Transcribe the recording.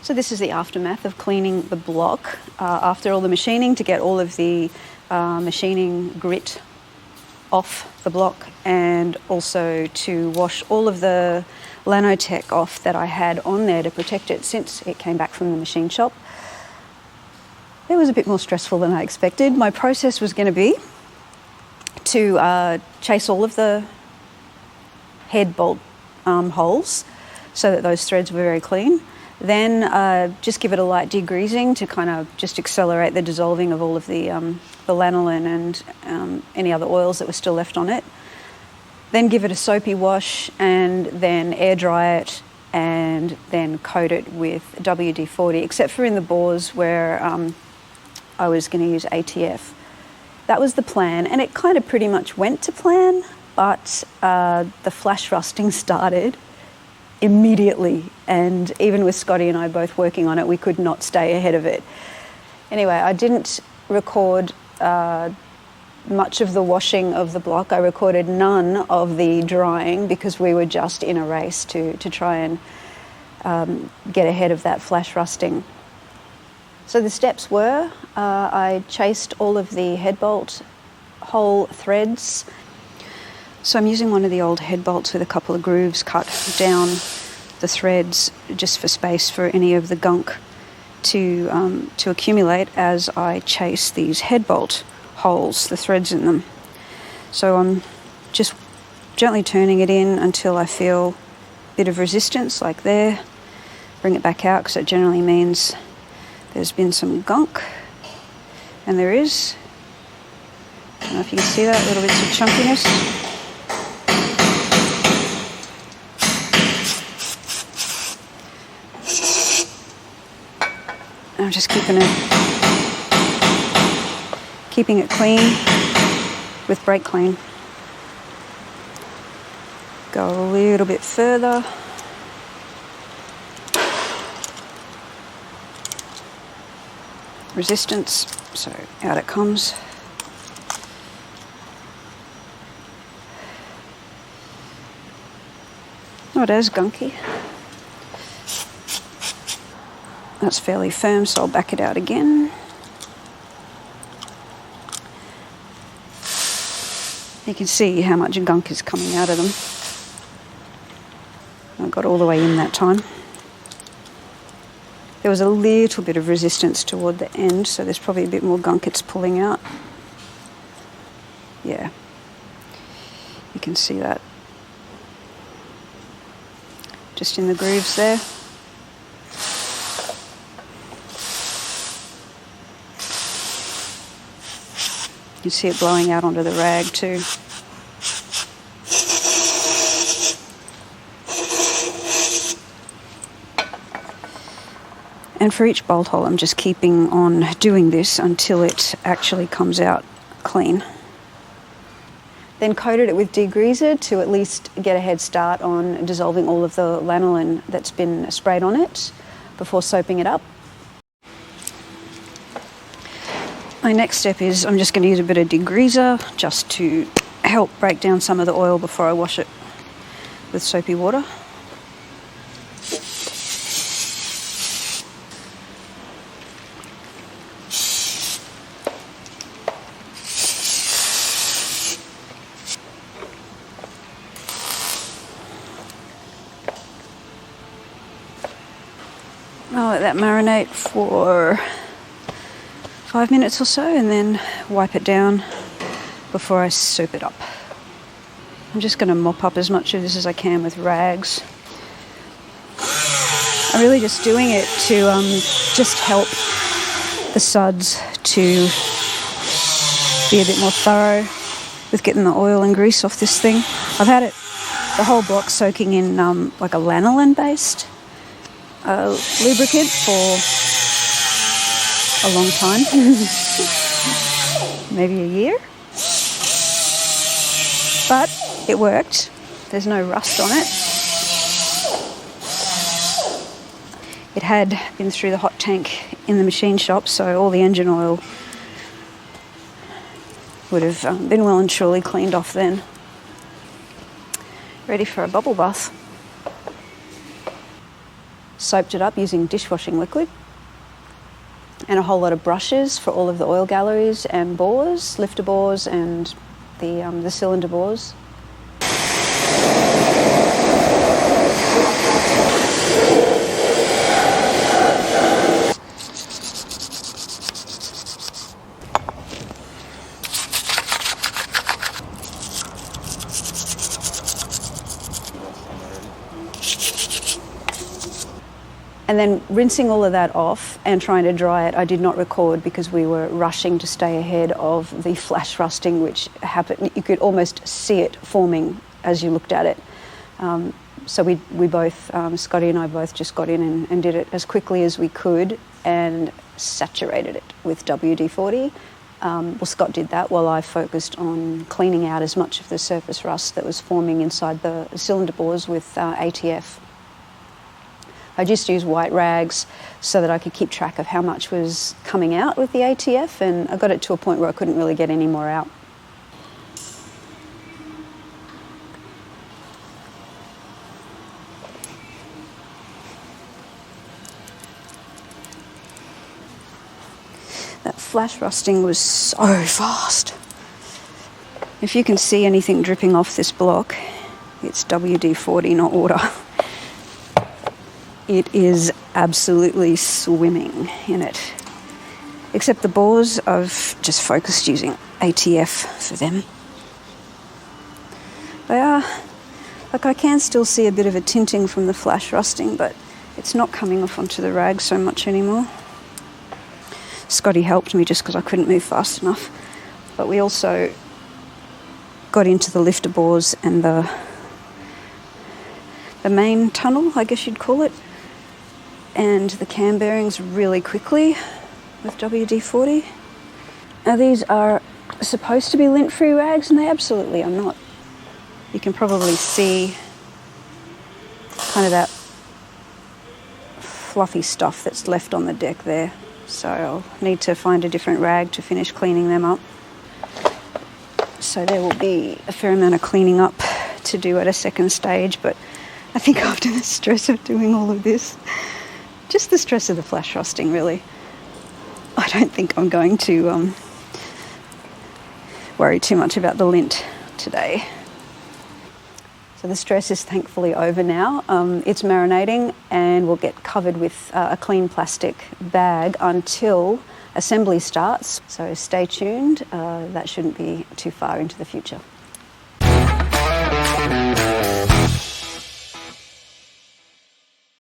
So this is the aftermath of cleaning the block after all the machining, to get all of the machining grit off the block, and also to wash all of the Lanotech off that I had on there to protect it since it came back from the machine shop. It was a bit more stressful than I expected. My process was going to be to chase all of the head bolt holes so that those threads were very clean. Then just give it a light degreasing to kind of just accelerate the dissolving of all of the lanolin and any other oils that were still left on it. Then give it a soapy wash and then air dry it and then coat it with WD-40, except for in the bores where I was going to use ATF. That was the plan, and it kind of pretty much went to plan, but the flash rusting started immediately, and even with Scotty and I both working on it, we could not stay ahead of it. Anyway, I didn't record much of the washing of the block. I recorded none of the drying because we were just in a race to try and get ahead of that flash rusting. So the steps were, I chased all of the head bolt hole threads. So I'm using one of the old head bolts with a couple of grooves cut down the threads just for space for any of the gunk to accumulate as I chase these head bolt holes, the threads in them. So I'm just gently turning it in until I feel a bit of resistance, like there. Bring it back out because it generally means there's been some gunk, and there is. I don't know if you can see that, little bits of chunkiness. I'm just keeping it clean with brake clean. Go a little bit further. Resistance, so out it comes. Not as gunky. That's fairly firm, so I'll back it out again. You can see how much gunk is coming out of them. I got all the way in that time. There was a little bit of resistance toward the end, so there's probably a bit more gunk it's pulling out. Yeah, you can see that. Just in the grooves there. You can see it blowing out onto the rag too. And for each bolt hole, I'm just keeping on doing this until it actually comes out clean. Then coated it with degreaser to at least get a head start on dissolving all of the lanolin that's been sprayed on it before soaping it up. My next step is I'm just going to use a bit of degreaser just to help break down some of the oil before I wash it with soapy water. I'll let that marinate for 5 minutes or so and then wipe it down before I soap it up. I'm just going to mop up as much of this as I can with rags. I'm really just doing it to just help the suds to be a bit more thorough with getting the oil and grease off this thing. I've had it, the whole block, soaking in like a lanolin based lubricant for a long time, maybe a year, but it worked. There's no rust on it. It had been through the hot tank in the machine shop, so all the engine oil would have been well and truly cleaned off then. Ready for a bubble bath. soaped it up using dishwashing liquid, and a whole lot of brushes for all of the oil galleries and bores, lifter bores and the cylinder bores. And then rinsing all of that off and trying to dry it, I did not record because we were rushing to stay ahead of the flash rusting, which happened. You could almost see it forming as you looked at it. So we both, Scotty and I both just got in and did it as quickly as we could and saturated it with WD-40. Well, Scott did that while I focused on cleaning out as much of the surface rust that was forming inside the cylinder bores with ATF. I just used white rags so that I could keep track of how much was coming out with the ATF, and I got it to a point where I couldn't really get any more out. That flash rusting was so fast. If you can see anything dripping off this block, it's WD-40, not water. It is absolutely swimming in it. Except the bores, I've just focused using ATF for them. They are, like, I can still see a bit of a tinting from the flash rusting, but it's not coming off onto the rag so much anymore. Scotty helped me just because I couldn't move fast enough. But we also got into the lifter bores and the main tunnel, I guess you'd call it, and the cam bearings really quickly with WD-40. Now these are supposed to be lint-free rags, and they absolutely are not. You can probably see kind of that fluffy stuff that's left on the deck there. So I'll need to find a different rag to finish cleaning them up. So there will be a fair amount of cleaning up to do at a second stage, but I think after the stress of doing all of this, just the stress of the flash rusting, really, I don't think I'm going to worry too much about the lint today. So the stress is thankfully over now. It's marinating and will get covered with a clean plastic bag until assembly starts. So stay tuned. That shouldn't be too far into the future.